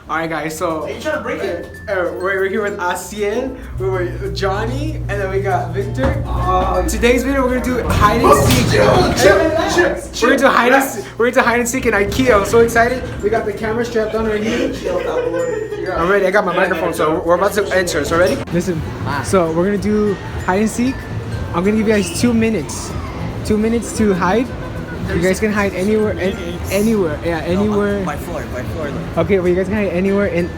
Alright guys, so Are you trying to break it? we're here with Asiel, we're with Johnny, and then we got Victor. Today's video we're gonna do hide and seek. We're gonna do hide and seek in IKEA. I'm so excited. We got the camera strapped on right here. I'm ready. I got my microphone, so we're about to enter. So ready? Listen. So we're gonna do hide and seek. I'm gonna give you guys 2 minutes. 2 minutes to hide. You guys can hide anywhere, anywhere. Yeah, anywhere. By floor. Okay, well you guys can hide anywhere in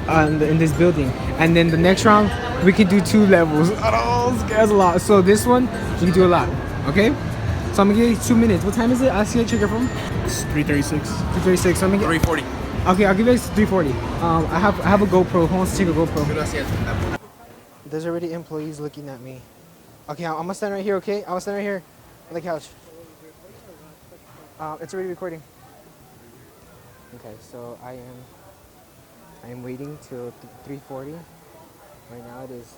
this building, and then the next round we can do 2 levels. Oh, scares a lot. So this one we can do a lot. Okay. So I'm gonna give you 2 minutes. What time is it? I see a trigger from. It's 3:36. 3:36. So I'm gonna get 3:40. Okay, I'll give you guys 3:40. I have a GoPro. Who wants to take a GoPro? There's already employees looking at me. Okay, I'm gonna stand right here. Okay, I'm gonna stand right here on the couch. It's already recording. Okay, so I am waiting till 3:40. Right now it is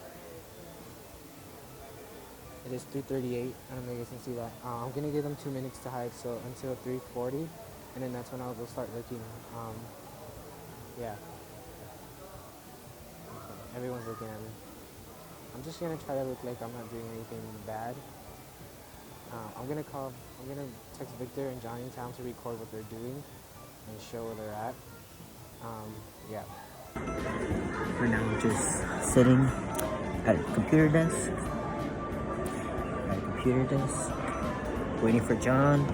3:38. I don't know if you guys can see that. I'm gonna give them 2 minutes to hide, so until 3:40, and then that's when I'll go start looking. Yeah. Okay, everyone's looking at me. I'm just gonna try to look like I'm not doing anything bad. I'm gonna text Victor and Johnny, tell them to record what they're doing and show where they're at. Yeah. Right now I'm just sitting at a computer desk. Waiting for John.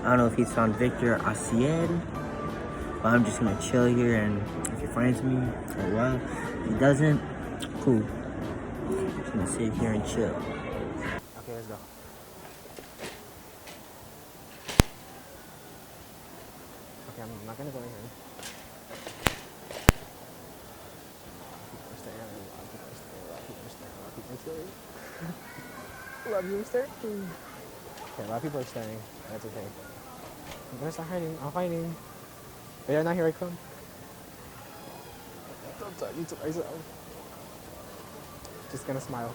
I don't know if he's found Victor or Asiel, but I'm just gonna chill here, and if he finds me for a while, if he doesn't, cool. Just gonna sit here and chill. Okay, let's go. Okay, I'm not gonna go in here. People are staring at me. A lot of people are staring. A lot of people are staring. Okay, a lot of people are staring. That's okay. I'm gonna start hiding. I'm hiding. Wait, now here I come. Don't talk to myself. Just gonna smile.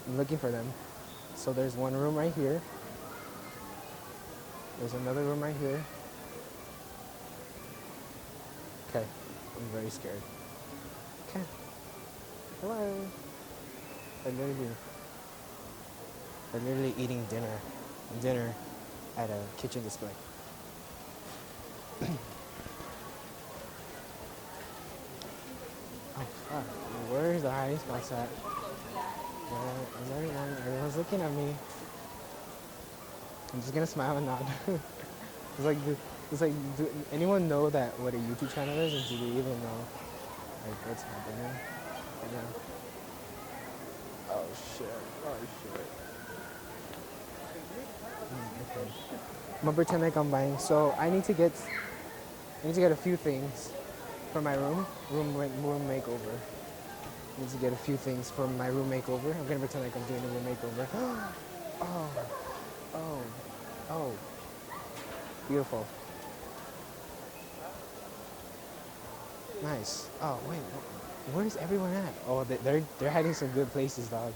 I'm looking for them. So there's one room right here. There's another room right here. Okay, I'm very scared. Okay. Hello. They're literally eating dinner at a kitchen display. Oh fuck, where's the hiding spots at? Everyone's looking at me. I'm just gonna smile and nod. It's like, do anyone know that what a YouTube channel is, or do they even know like what's happening right now? Oh shit. Okay. I'm gonna pretend like I'm buying. So I need to get a few things for my room makeover. I need to get a few things for my room makeover. I'm gonna pretend like I'm doing a room makeover. Oh, beautiful. Nice. Oh wait, where's everyone at? Oh, they're hiding some good places, dog.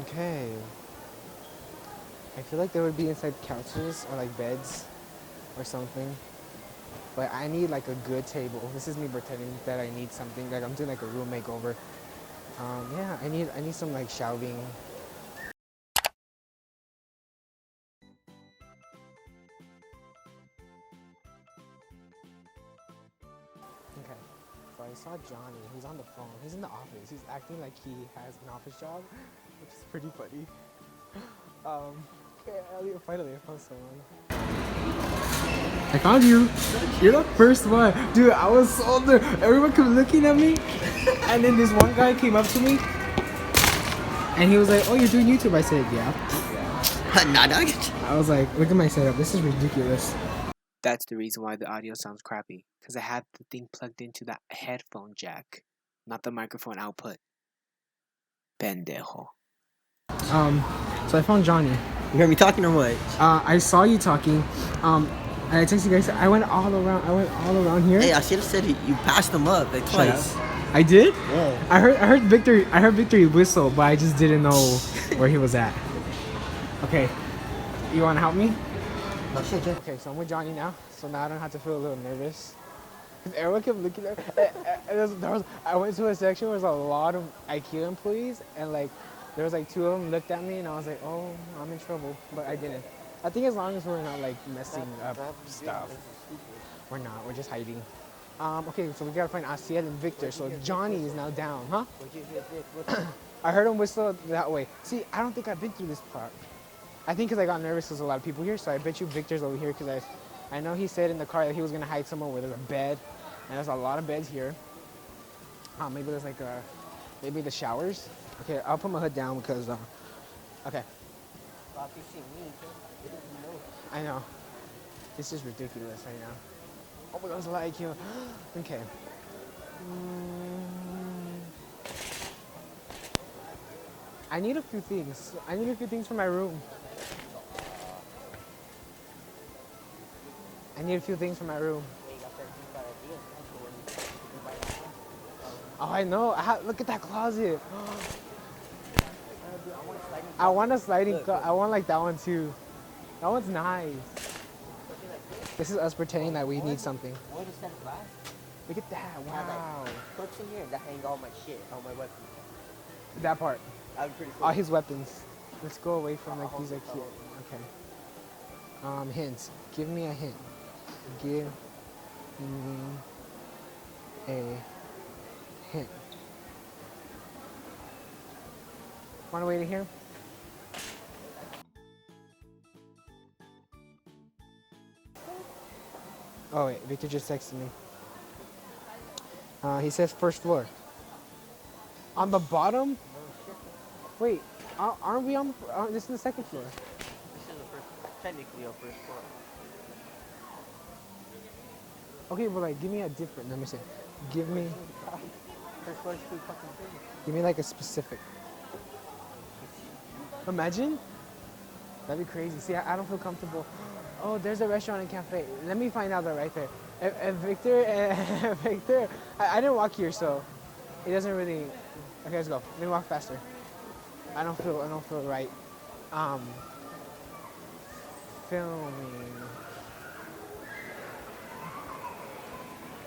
Okay. I feel like they would be inside couches or like beds or something. But I need like a good table. This is me pretending that I need something. Like I'm doing like a room makeover. Yeah, I need some like shelving. Okay, so I saw Johnny. He's on the phone. He's in the office. He's acting like he has an office job, which is pretty funny. Okay, finally I found someone. I found you. You're the first one. Dude, I was so there. Everyone kept looking at me. And then this one guy came up to me. And he was like, oh, you're doing YouTube? I said, yeah. I was like, look at my setup. This is ridiculous. That's the reason why the audio sounds crappy. Because I had the thing plugged into that headphone jack. Not the microphone output. Pendejo. So I found Johnny. You heard me talking or what? I saw you talking. And I texted you guys. I went all around here. Hey, I should have said you passed them up like twice. I did? Yeah. I heard Victor whistle, but I just didn't know where he was at. Okay. You wanna help me? Oh shit, Jeff. Okay, so I'm with Johnny now, so now I don't have to feel a little nervous. Because everyone kept looking at me. I went to a section where there's a lot of IKEA employees, and like, there was like 2 of them looked at me, and I was like, oh, I'm in trouble, but I didn't. I think as long as we're not like messing up stuff, we're not. We're just hiding. Okay, so we gotta find Asiel and Victor. So Johnny is now down, huh? I heard him whistle that way. See, I don't think I've been through this part. I think because I got nervous, there's a lot of people here, so I bet you Victor's over here because I know he said in the car that he was gonna hide somewhere where there's a bed, and there's a lot of beds here. Maybe there's like maybe the showers. Okay, I'll put my hood down because okay. I know. This is ridiculous right now. Oh my God, there's a lot of IKEA. Okay. I need a few things. I need a few things for my room. I need a few things for my room. Oh, I know. Look at that closet. I want a sliding closet. I want like that one too. That one's nice. This is us pretending that we need something. Look at that. Wow. Hooks in here that hang all my shit, all my weapons. That part. That would be pretty cool. All his weapons. Let's go away from like these IKEA. Okay. Hints. Give me a hint. Give me a hint. Want to wait in here? Oh wait, Victor just texted me. He says first floor. On the bottom? Wait, aren't we on? This is the second floor. This is the first, technically our first floor. Okay, but like, give me a different. Let me see. Give me. First floor is too fucking big. Give me like a specific. Imagine. That'd be crazy. See, I don't feel comfortable. Oh, there's a restaurant and cafe. Let me find out that right there. If Victor, I didn't walk here, so it doesn't really. Okay, let's go. Let me walk faster. I don't feel right. Filming.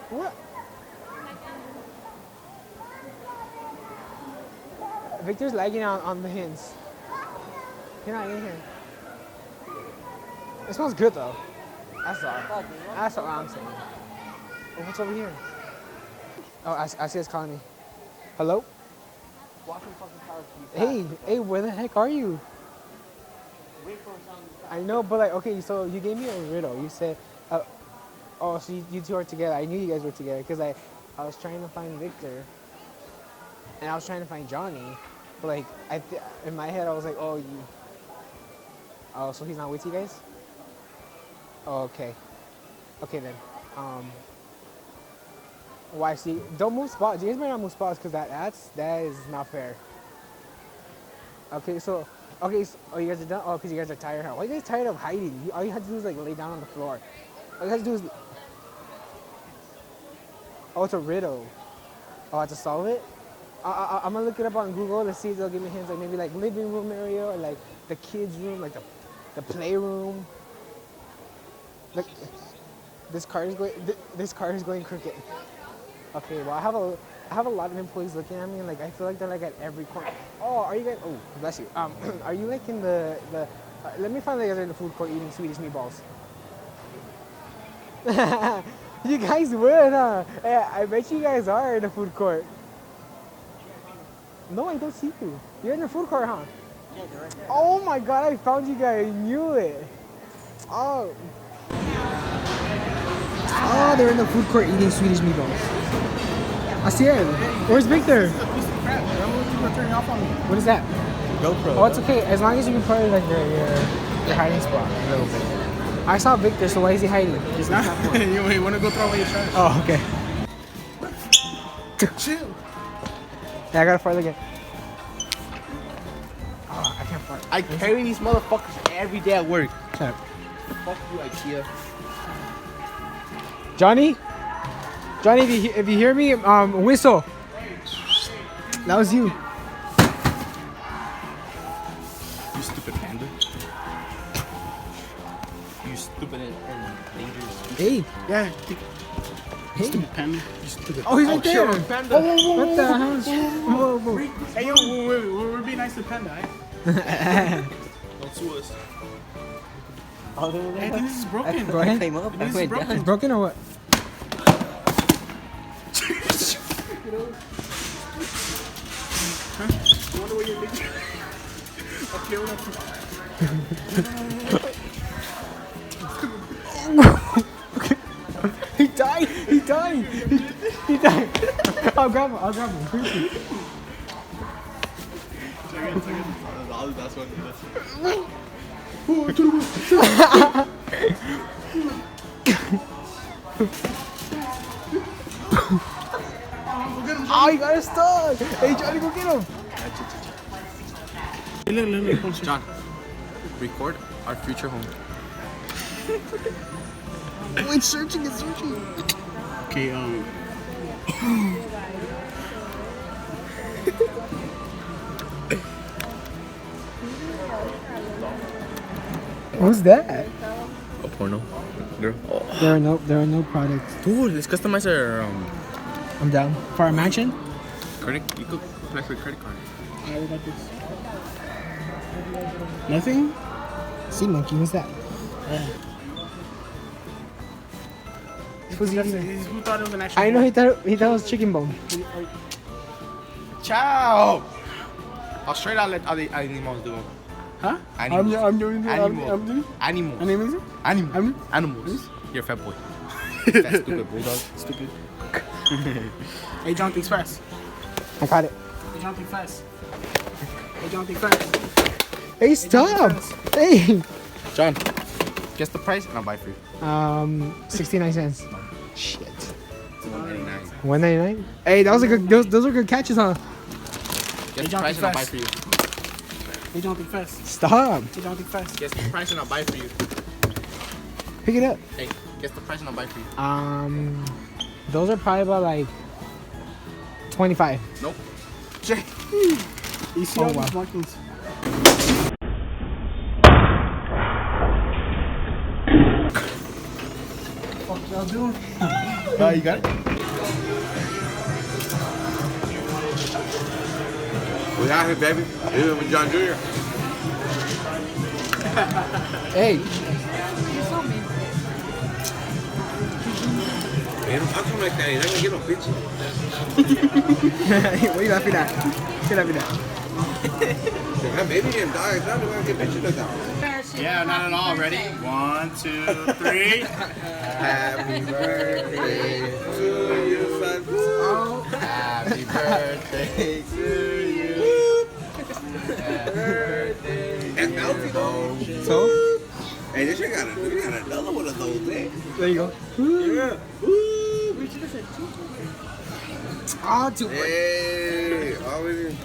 What? Victor's lagging on the hints. You're not in here. It smells good though. That's all. That's all I'm saying. Oh, what's over here? Oh, I see it's calling me. Hello? Hey, where the heck are you? I know, but like, okay, so you gave me a riddle. You said, oh, so you 2 are together. I knew you guys were together because I was trying to find Victor, and I was trying to find Johnny, but like, in my head I was like, oh, so he's not with you guys? Oh, okay. Okay then. Why? See, don't move spots. You guys might not move spots because that is not fair. Okay, so oh, you guys are done. Oh, because you guys are tired. Why are you guys tired of hiding? All you have to do is like lay down on the floor. All you have to do is. Oh, it's a riddle. Oh, I have to solve it. I'm gonna look it up on Google to see if they'll give me hints, like maybe like living room area or like the kids' room, like the playroom. Look, this car is going crooked. Okay, well I have a lot of employees looking at me, and like I feel like they're like at every corner. Oh, are you guys? Oh, bless you. Are you like in the? Let me find the guys in the food court eating Swedish meatballs. You guys would, huh? Yeah, I bet you guys are in the food court. No, I don't see you. You're in the food court, huh? Yeah, they're right there. Oh my God, I found you guys. I knew it. Oh. Oh, they're in the food court eating Swedish meatballs. I see it. Where's Victor? What is that? GoPro. Oh, it's okay. As long as you can put it like your hiding spot a little bit. I saw Victor, so why is he hiding? It's not. You want to go throw away your trash? Oh, okay. Chill. Yeah, I gotta fart again. Oh, I can't fart. I carry these motherfuckers every day at work. Shut up. Fuck you, IKEA. Johnny, if you hear me, whistle. That was you. You stupid panda. You stupid and dangerous. Hey. Yeah. Hey. Stupid panda. You stupid. Oh, he's right there. Panda. What the hell? Whoa, whoa. Hey, yo, we're being nice to panda, eh? Don't sue us. Hey, I think this is broken. Go ahead. Came up. I This is went broken. It's down. broken or what? I wonder what you're making. Okay, what up? He died. He died. He died. I'll grab him. I'll grab him. Quickly. That's one. Oh, he got us stuck. Hey, Johnny, go get him. Look. John, record our future home. It's searching. It's searching. Okay, What's that? a porno. Girl. Oh. There are no products. Dude, let's customize our I'm down. For our mansion? credit. You could apply for a credit card. Alright, we got this. Nothing? Sea monkey, what's that? Who thought it was an actual? I know he thought it was chicken bone. Ciao. I'll straight out let other animals do it. Huh? Animals. I'm doing it. Animal. I'm doing it. Animals. Animals? Animals. You're a fat boy. That stupid bulldog. Stupid. Hey, John, think fast. I got it. Hey, John, think fast. Hey, John, think fast. Hey, stop. Hey. John, guess the price and I'll buy for you. 69 cents. Shit. It's $1.99. 1.99. Hey, that was a good. Those are good catches, huh? Guess the price and I'll buy for you. Hey, John, think fast. Stop. Hey, John, think fast. Guess the price and I'll buy for you. Pick it up. Hey, guess the price and I'll buy for you. Those are probably about like 25. Nope. You see all these markings? What y'all doing? You got it? We out here, baby. Here with John Jr. Hey. Man, don't talk to him like that. He's not gonna get no bitch. What are you laughing at? What are you laughing at? That baby didn't die. It's not gonna get bitches like that. Yeah, not at all. Ready? 1, 2, 3. Happy birthday to you, son. Oh. Happy birthday to you. Happy birthday. That's melty though. So? Hey, this shit got another one of those, eh? There you go. Yeah. Oh, too much. Hey, always.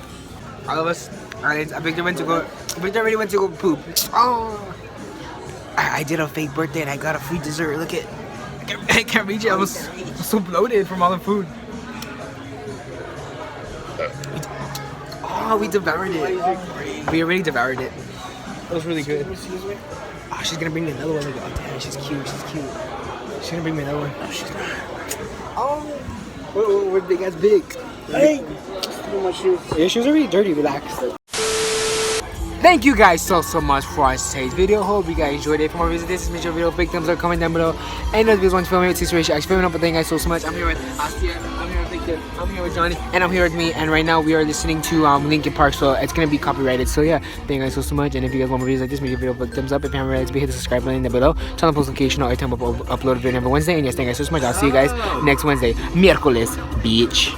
All of us. Alright, Victor already went to go poop. Oh. I did a fake birthday and I got a free dessert. Look at. I can't reach it. I was so bloated from all the food. Oh, we devoured it. We already devoured it. It was really good. Oh, she's gonna bring me another one. Like, oh, damn, she's cute. She's cute. She's gonna bring me another one. Oh, she's not. Oh, we're big as big. Hey! Your shoes are really dirty. Relax. Thank you guys so much for watching today's video. Hope you guys enjoyed it. For more videos like this, make sure video, big thumbs up, comment down below. And those videos want to film me with situation, actually filming up. But thank you guys so much. I'm here with Astia, I'm here with Victor, I'm here with Johnny, and I'm here with me. And right now we are listening to Linkin Park, so it's gonna be copyrighted. So yeah, thank you guys so much. And if you guys want more videos like this, make sure video, big thumbs up. If you haven't already, hit the subscribe button down below. Turn on post notification every time I upload a video every Wednesday. And yes, thank you guys so much. I'll see you guys next Wednesday, miércoles, bitch.